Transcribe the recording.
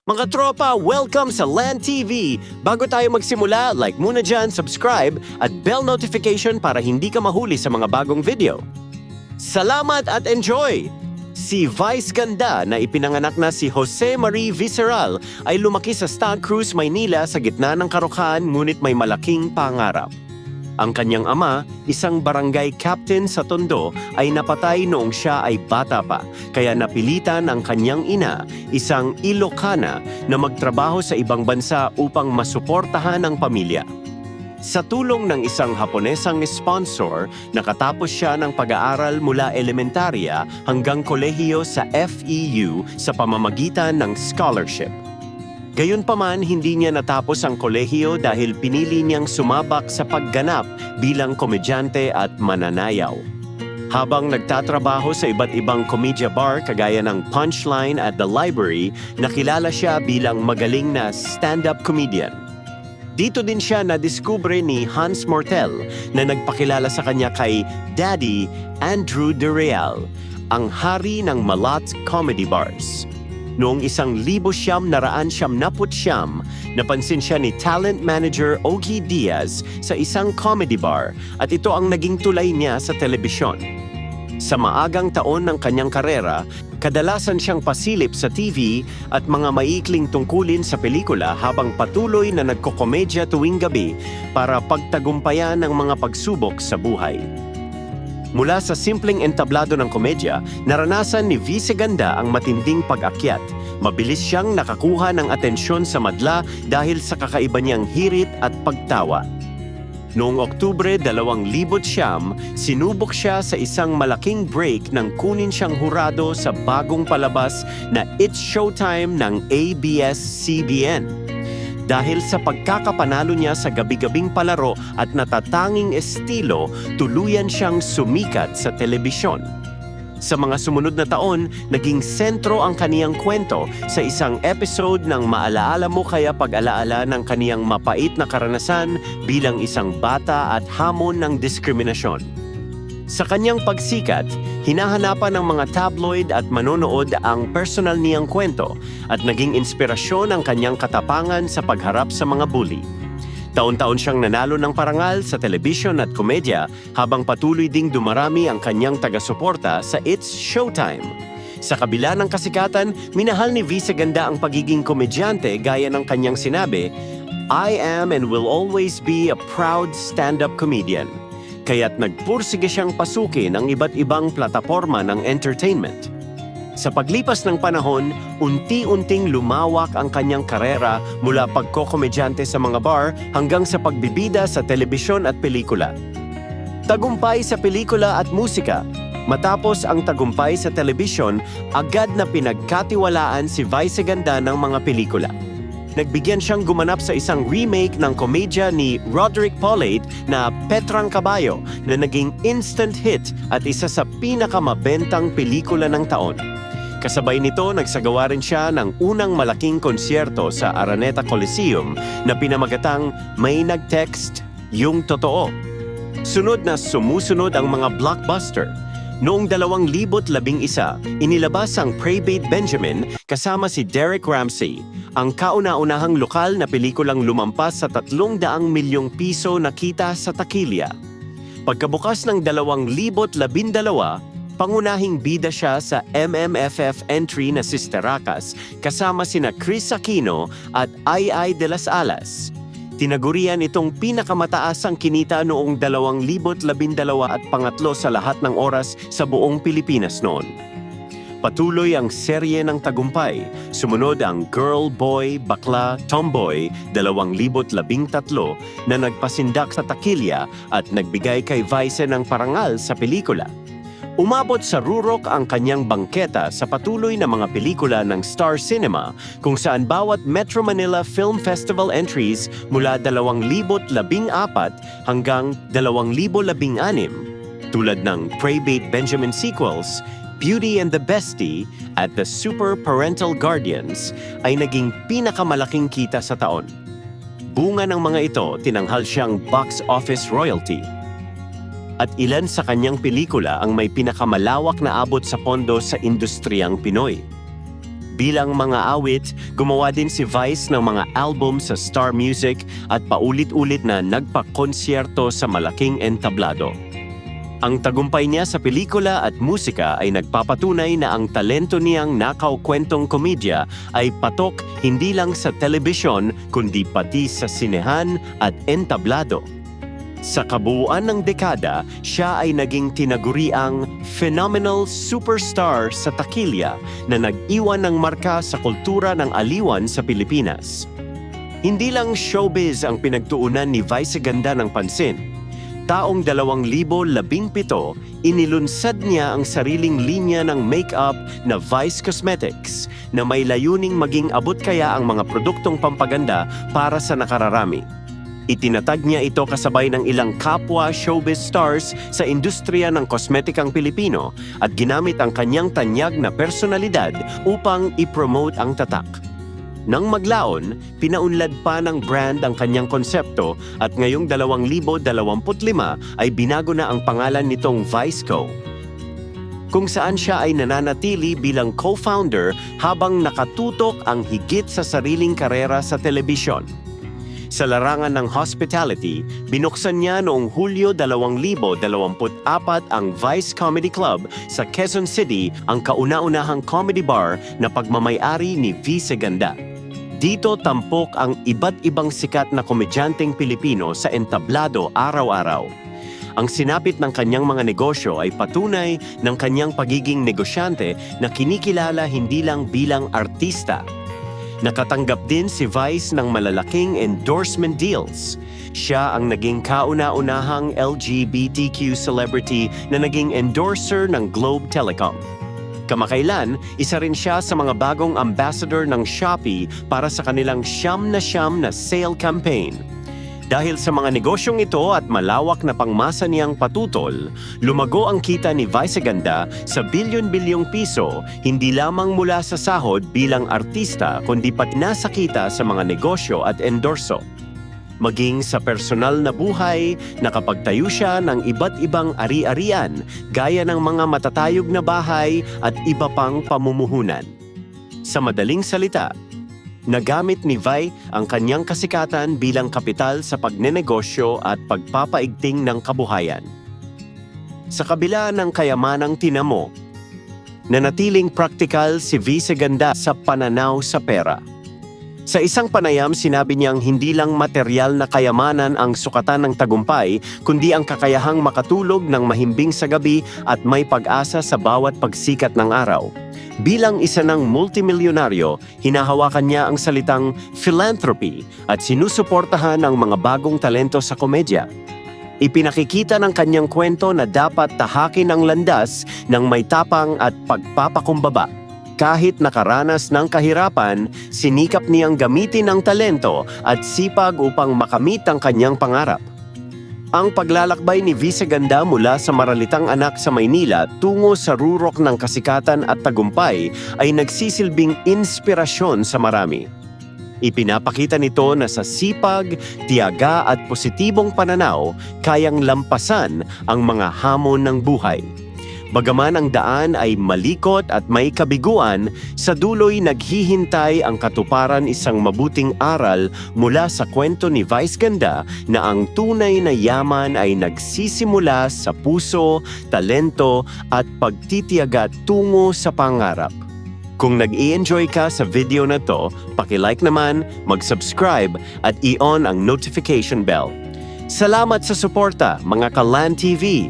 Mga tropa, welcome sa Land TV! Bago tayo magsimula, like muna dyan, subscribe at bell notification para hindi ka mahuli sa mga bagong video. Salamat at enjoy! Si Vice Ganda na ipinanganak na si Jose Marie Visceral ay lumaki sa Santa Cruz, Maynila sa gitna ng karukahan ngunit may malaking pangarap. Ang kanyang ama, isang barangay captain sa Tondo, ay napatay noong siya ay bata pa, kaya napilitan ang kanyang ina, isang Ilocana, na magtrabaho sa ibang bansa upang masuportahan ang pamilya. Sa tulong ng isang Haponesang sponsor, nakatapos siya ng pag-aaral mula elementarya hanggang kolehiyo sa FEU sa pamamagitan ng scholarship. Gayunpaman, hindi niya natapos ang kolehiyo dahil pinili niyang sumabak sa pagganap bilang komedyante at mananayaw. Habang nagtatrabaho sa iba't ibang komedya bar kagaya ng Punchline at The Library, nakilala siya bilang magaling na stand-up comedian. Dito din siya nadiskubre ni Hans Mortel na nagpakilala sa kanya kay Daddy Andrew De Real, ang hari ng Malat Comedy Bars. Noong 1979, napansin siya ni talent manager Ogie Diaz sa isang comedy bar at ito ang naging tulay niya sa telebisyon. Sa maagang taon ng kanyang karera, kadalasan siyang pasilip sa TV at mga maikling tungkulin sa pelikula habang patuloy na nagkokomedya tuwing gabi para pagtagumpayan ang mga pagsubok sa buhay. Mula sa simpleng entablado ng komedya, naranasan ni Vice Ganda ang matinding pag-akyat. Mabilis siyang nakakuha ng atensyon sa madla dahil sa kakaiba niyang hirit at pagtawa. Noong Oktubre 2009, sinubok siya sa isang malaking break nang kunin siyang hurado sa bagong palabas na It's Showtime ng ABS-CBN. Dahil sa pagkakapanalo niya sa gabi-gabing palaro at natatanging estilo, tuluyan siyang sumikat sa telebisyon. Sa mga sumunod na taon, naging sentro ang kaniyang kwento sa isang episode ng Maalaala Mo Kaya Pag-alaala ng kaniyang mapait na karanasan bilang isang bata at hamon ng diskriminasyon. Sa kanyang pagsikat, hinahanapan ng mga tabloid at manonood ang personal niyang kwento at naging inspirasyon ang kanyang katapangan sa pagharap sa mga bully. Taon-taon siyang nanalo ng parangal sa telebisyon at komedya habang patuloy ding dumarami ang kanyang taga-suporta sa It's Showtime. Sa kabila ng kasikatan, minahal ni Vice Ganda ang pagiging komedyante gaya ng kanyang sinabi, "I am and will always be a proud stand-up comedian." Kaya't nagpursige siyang pasukin ang iba't ibang plataporma ng entertainment. Sa paglipas ng panahon, unti-unting lumawak ang kanyang karera mula pagkokomedyante sa mga bar hanggang sa pagbibida sa telebisyon at pelikula. Tagumpay sa pelikula at musika. Matapos ang tagumpay sa telebisyon, agad na pinagkatiwalaan si Vice Ganda ng mga pelikula. Nagbigyan siyang gumanap sa isang remake ng komedya ni Roderick Paulate na Petrang Kabayo na naging instant hit at isa sa pinakamabentang pelikula ng taon. Kasabay nito, nagsagawa rin siya ng unang malaking konsyerto sa Araneta Coliseum na pinamagatang May Nag-Text, Yung Totoo. Sunod na sumusunod ang mga blockbuster. Noong 2011, inilabas ang Pray Babe Benjamin kasama si Derek Ramsey, ang kauna-unahang lokal na pelikulang lumampas sa 300 milyong piso na kita sa takilya. Pagkabukas ng 2012, pangunahing bida siya sa MMFF entry na Sisteracas kasama sina Chris Aquino at Ai de las Alas. Tinagurian itong pinakamataasang kinita noong 2012 at pangatlo sa lahat ng oras sa buong Pilipinas noon. Patuloy ang serye ng tagumpay. Sumunod ang Girl, Boy, Bakla, Tomboy 2013 na nagpasindak sa takilya at nagbigay kay Vice ng parangal sa pelikula. Umabot sa rurok ang kanyang bangketa sa patuloy na mga pelikula ng Star Cinema kung saan bawat Metro Manila Film Festival entries mula 2014 hanggang 2016 tulad ng Pray Babe Benjamin sequels, Beauty and the Bestie at The Super Parental Guardians ay naging pinakamalaking kita sa taon. Bunga ng mga ito, tinanghal siyang box office royalty. At ilan sa kanyang pelikula ang may pinakamalawak na abot sa pondo sa industriyang Pinoy. Bilang mga awit, gumawa din si Vice ng mga album sa Star Music at paulit-ulit na nagpa-konsyerto sa malaking entablado. Ang tagumpay niya sa pelikula at musika ay nagpapatunay na ang talento niyang nakaw-kwentong komedya ay patok hindi lang sa telebisyon kundi pati sa sinehan at entablado. Sa kabuuan ng dekada, siya ay naging tinaguriang phenomenal superstar sa takilya na nag-iwan ng marka sa kultura ng aliwan sa Pilipinas. Hindi lang showbiz ang pinagtuunan ni Vice Ganda ng pansin. Taong 2017, inilunsad niya ang sariling linya ng makeup na Vice Cosmetics na may layuning maging abot kaya ang mga produktong pampaganda para sa nakararami. Itinatag niya ito kasabay ng ilang kapwa showbiz stars sa industriya ng kosmetikang Pilipino at ginamit ang kanyang tanyag na personalidad upang i-promote ang tatak. Nang maglaon, pinaunlad pa ng brand ang kanyang konsepto at ngayong 2025 ay binago na ang pangalan nitong Viceco, kung saan siya ay nananatili bilang co-founder habang nakatutok ang higit sa sariling karera sa telebisyon. Sa larangan ng hospitality, binuksan niya noong Hulyo 2024 ang Vice Comedy Club sa Quezon City, ang kauna-unahang comedy bar na pagmamay-ari ni Vice Ganda. Dito tampok ang iba't ibang sikat na komedyanteng Pilipino sa entablado araw-araw. Ang sinapit ng kanyang mga negosyo ay patunay ng kanyang pagiging negosyante na kinikilala hindi lang bilang artista. Nakatanggap din si Vice ng malalaking endorsement deals. Siya ang naging kauna-unahang LGBTQ celebrity na naging endorser ng Globe Telecom. Kamakailan, isa rin siya sa mga bagong ambassador ng Shopee para sa kanilang siyam na sale campaign. Dahil sa mga negosyong ito at malawak na pangmasa niyang patutol, lumago ang kita ni Vice Ganda sa bilyon-bilyong piso, hindi lamang mula sa sahod bilang artista kundi pati nasa kita sa mga negosyo at endorso. Maging sa personal na buhay, nakapagtayo siya ng iba't ibang ari-arian gaya ng mga matatayog na bahay at iba pang pamumuhunan. Sa madaling salita, nagamit ni Vi ang kanyang kasikatan bilang kapital sa pagnenegosyo at pagpapaigting ng kabuhayan. Sa kabila ng kayamanang tinamo, nanatiling praktikal si Vice Ganda sa pananaw sa pera. Sa isang panayam, sinabi niyang hindi lang material na kayamanan ang sukatan ng tagumpay, kundi ang kakayahang makatulog ng mahimbing sa gabi at may pag-asa sa bawat pagsikat ng araw. Bilang isa ng multimilyonaryo, hinahawakan niya ang salitang philanthropy at sinusuportahan ang mga bagong talento sa komedya. Ipinakikita ng kanyang kwento na dapat tahakin ang landas ng may tapang at pagpapakumbaba. Kahit nakaranas ng kahirapan, sinikap niyang gamitin ang talento at sipag upang makamit ang kanyang pangarap. Ang paglalakbay ni Vice Ganda mula sa maralitang anak sa Maynila tungo sa rurok ng kasikatan at tagumpay ay nagsisilbing inspirasyon sa marami. Ipinapakita nito na sa sipag, tiyaga at positibong pananaw, kayang lampasan ang mga hamon ng buhay. Bagaman ang daan ay malikot at may kabiguan, sa duloy naghihintay ang katuparan isang mabuting aral mula sa kwento ni Vice Ganda na ang tunay na yaman ay nagsisimula sa puso, talento at pagtitiyaga tungo sa pangarap. Kung nag-i-enjoy ka sa video na to, paki-like naman, mag-subscribe at i-on ang notification bell. Salamat sa suporta, mga Kalan TV!